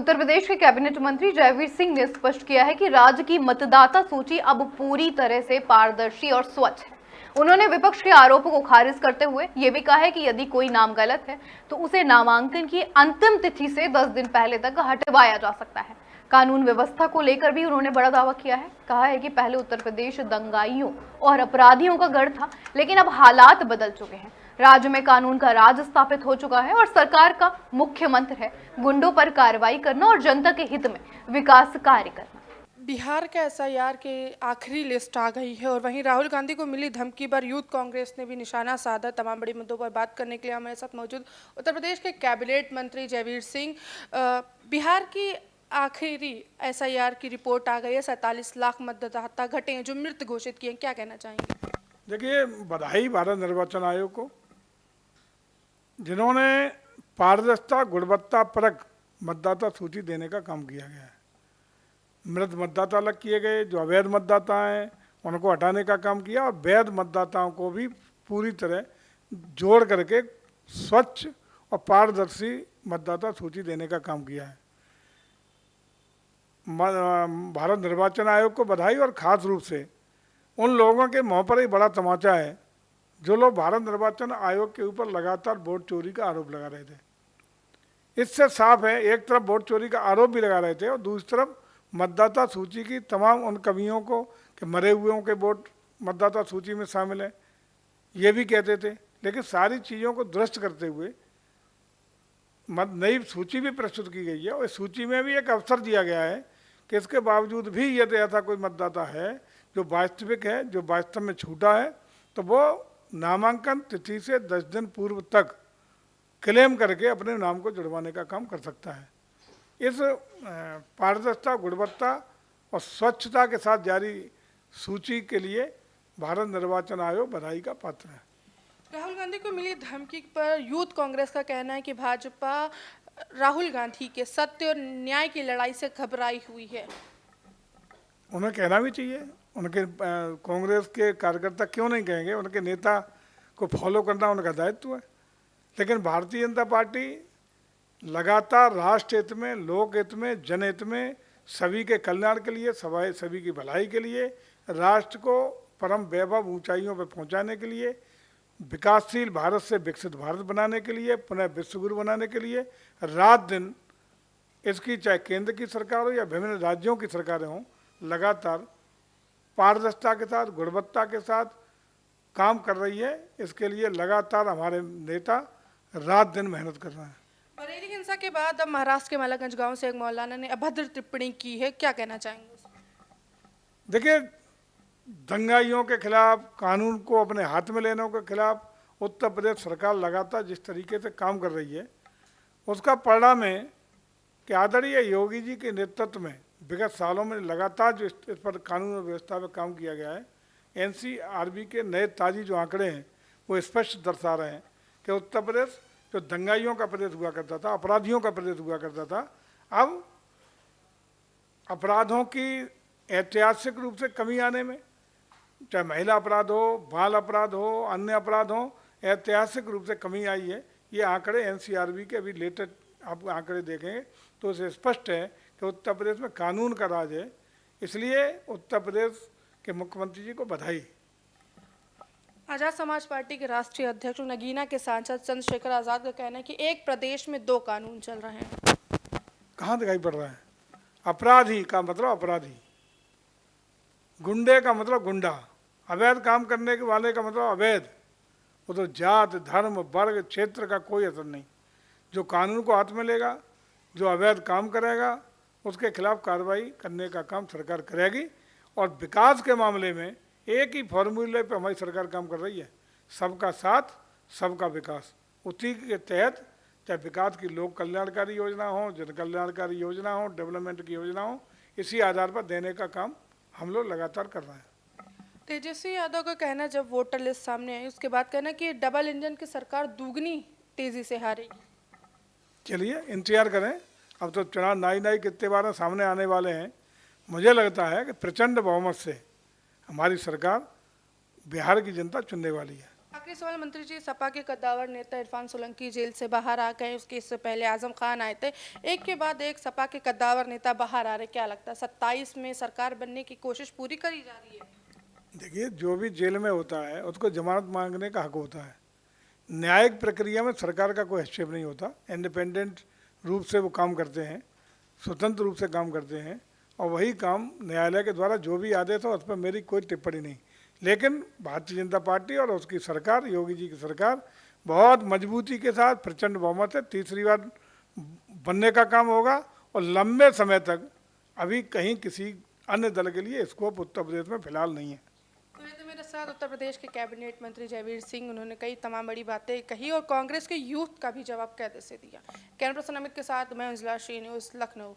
उत्तर प्रदेश के कैबिनेट मंत्री जयवीर सिंह ने स्पष्ट किया है कि राज्य की मतदाता सूची अब पूरी तरह से पारदर्शी और स्वच्छ है। उन्होंने विपक्ष के आरोपों को खारिज करते हुए यह भी कहा है कि यदि कोई नाम गलत है तो उसे नामांकन की अंतिम तिथि से 10 दिन पहले तक हटवाया जा सकता है। कानून व्यवस्था को लेकर भी उन्होंने बड़ा दावा किया है। कहा है कि पहले उत्तर प्रदेश दंगाइयों और अपराधियों का गढ़ था, लेकिन अब हालात बदल चुके हैं। राज्य में कानून का राज स्थापित हो चुका है और सरकार का मुख्य मंत्र है गुंडों पर कार्रवाई करना और जनता के हित में विकास कार्य करना। बिहार के एसआईआर के आखिरी लिस्ट आ गई है और वहीं राहुल गांधी को मिली धमकी पर यूथ कांग्रेस ने भी निशाना साधा। तमाम बड़े मुद्दों पर बात करने के लिए हमारे साथ मौजूद उत्तर प्रदेश के कैबिनेट मंत्री जयवीर सिंह। बिहार की आखिरी एसआईआर की रिपोर्ट आ गई है। 47 लाख मतदाता घटे हैं जो मृत घोषित किए हैं, क्या कहना चाहेंगे? देखिए, बधाई भारत निर्वाचन आयोग को, जिन्होंने पारदर्शिता गुणवत्ता परक मतदाता सूची देने का काम किया गया है। मृत मतदाता अलग किए गए, जो अवैध मतदाता हैं उनको हटाने का काम किया और वैध मतदाताओं को भी पूरी तरह जोड़ करके स्वच्छ और पारदर्शी मतदाता सूची देने का काम किया है। भारत निर्वाचन आयोग को बधाई, और ख़ास रूप से उन लोगों के मुँह पर ही बड़ा तमाचा है जो लोग भारत निर्वाचन आयोग के ऊपर लगातार वोट चोरी का आरोप लगा रहे थे। इससे साफ है, एक तरफ वोट चोरी का आरोप भी लगा रहे थे और दूसरी तरफ मतदाता सूची की तमाम उन कमियों को कि मरे हुओं के वोट मतदाता सूची में शामिल है, ये भी कहते थे। लेकिन सारी चीज़ों को दुरुस्त करते हुए नई सूची भी प्रस्तुत की गई है और इस सूची में भी एक अवसर दिया गया है कि इसके बावजूद भी यदि ऐसा कोई मतदाता है जो वास्तविक है, जो वास्तव में छूटा है, तो वो नामांकन तिथि से 10 दिन पूर्व तक क्लेम करके अपने नाम को जुड़वाने का काम कर सकता है। इस पारदर्शिता, गुणवत्ता और स्वच्छता के साथ जारी सूची के लिए भारत निर्वाचन आयोग बधाई का पात्र है। राहुल गांधी को मिली धमकी पर यूथ कांग्रेस का कहना है कि भाजपा राहुल गांधी के सत्य और न्याय की लड़ाई से घबराई हुई है। उन्हें कहना भी चाहिए। उनके कांग्रेस के कार्यकर्ता क्यों नहीं कहेंगे? उनके नेता को फॉलो करना उनका दायित्व है। लेकिन भारतीय जनता पार्टी लगातार राष्ट्र हित में, लोक हित में, जनहित में, सभी के कल्याण के लिए, सभी की भलाई के लिए, राष्ट्र को परम वैभव ऊंचाइयों पर पहुंचाने के लिए, विकासशील भारत से विकसित भारत बनाने के लिए, पुनः विश्वगुरु बनाने के लिए रात दिन, इसकी चाहे केंद्र की सरकार हो या विभिन्न राज्यों की सरकारें हों, लगातार पारदर्शिता के साथ, गुणवत्ता के साथ काम कर रही है। इसके लिए लगातार हमारे नेता रात दिन मेहनत कर रहे हैं। बरेली हिंसा के बाद अब महाराष्ट्र के मालागंज गांव से एक मौलाना ने अभद्र टिप्पणी की है, क्या कहना चाहेंगे? देखिए, दंगाइयों के खिलाफ, कानून को अपने हाथ में लेने के खिलाफ उत्तर प्रदेश सरकार लगातार जिस तरीके से काम कर रही है, उसका परिणाम है कि आदरणीय योगी जी के नेतृत्व में विगत सालों में लगातार जो इस पर कानून और व्यवस्था पर काम किया गया है, एनसीआरबी के नए ताज़ी जो आंकड़े हैं वो स्पष्ट दर्शा रहे हैं कि उत्तर प्रदेश जो दंगाइयों का प्रदेश हुआ करता था, अपराधियों का प्रदेश हुआ करता था, अब अपराधों की ऐतिहासिक रूप से कमी आने में, चाहे महिला अपराध हो, बाल अपराध हो, अन्य अपराध हो, ऐतिहासिक रूप से कमी आई है। ये आंकड़े एनसीआरबी के अभी लेटेस्ट आप आंकड़े देखेंगे तो उसे स्पष्ट है कि उत्तर प्रदेश में कानून का राज है। इसलिए उत्तर प्रदेश के मुख्यमंत्री जी को बधाई। आजाद समाज पार्टी के राष्ट्रीय अध्यक्ष नगीना के सांसद चंद्रशेखर आजाद का कहना है कि एक प्रदेश में 2 कानून चल रहे हैं। कहाँ दिखाई पड़ रहा है? अपराधी का मतलब अपराधी, गुंडे का मतलब गुंडा, अवैध काम करने के वाले का मतलब अवैध। वो तो जात, धर्म, वर्ग, क्षेत्र का कोई असर नहीं। जो कानून को हाथ में लेगा, जो अवैध काम करेगा, उसके खिलाफ कार्रवाई करने का काम सरकार करेगी। और विकास के मामले में एक ही फॉर्मूले पे हमारी सरकार काम कर रही है, सबका साथ, सबका विकास। उसी के तहत चाहे विकास की लोक कल्याणकारी योजना हो, जन कल्याणकारी योजना हो, डेवलपमेंट की योजना हो, इसी आधार पर देने का काम हम लोग लगातार कर रहे हैं। तेजस्वी यादव का कहना, जब वोटर लिस्ट सामने आई उसके बाद कहना कि डबल इंजन की सरकार दुगनी तेजी से हारेगी। चलिए इंतजार करें, अब तो चुनाव नाई कितने बार सामने आने वाले हैं। मुझे लगता है कि प्रचंड बहुमत से हमारी सरकार बिहार की जनता चुनने वाली है। आखिरी सवाल मंत्री जी, सपा के कद्दावर नेता इरफान सोलंकी जेल से बाहर आ गए, उसके इससे पहले आजम खान आए थे, एक के बाद एक सपा के कद्दावर नेता बाहर आ रहे, क्या लगता है 27 में सरकार बनने की कोशिश पूरी करी जा रही है? देखिए, जो भी जेल में होता है उसको जमानत मांगने का हक होता है। न्यायिक प्रक्रिया में सरकार का कोई हस्तक्षेप नहीं होता। इंडिपेंडेंट रूप से वो काम करते हैं, स्वतंत्र रूप से काम करते हैं, और वही काम न्यायालय के द्वारा जो भी आदेश हो उस पर मेरी कोई टिप्पणी नहीं। लेकिन भारतीय जनता पार्टी और उसकी सरकार, योगी जी की सरकार, बहुत मजबूती के साथ प्रचंड बहुमत है तीसरी बार बनने का काम होगा, और लंबे समय तक अभी कहीं किसी अन्य दल के लिए स्कोप उत्तर प्रदेश में फिलहाल नहीं है। तो ये तो मेरे साथ उत्तर प्रदेश के कैबिनेट मंत्री जयवीर सिंह, उन्होंने कई तमाम बड़ी बातें कही और कांग्रेस के यूथ का भी जवाब कैसे दिया। कैमरा पर्सन अमित के साथ मैं उजला, न्यूज़ लखनऊ।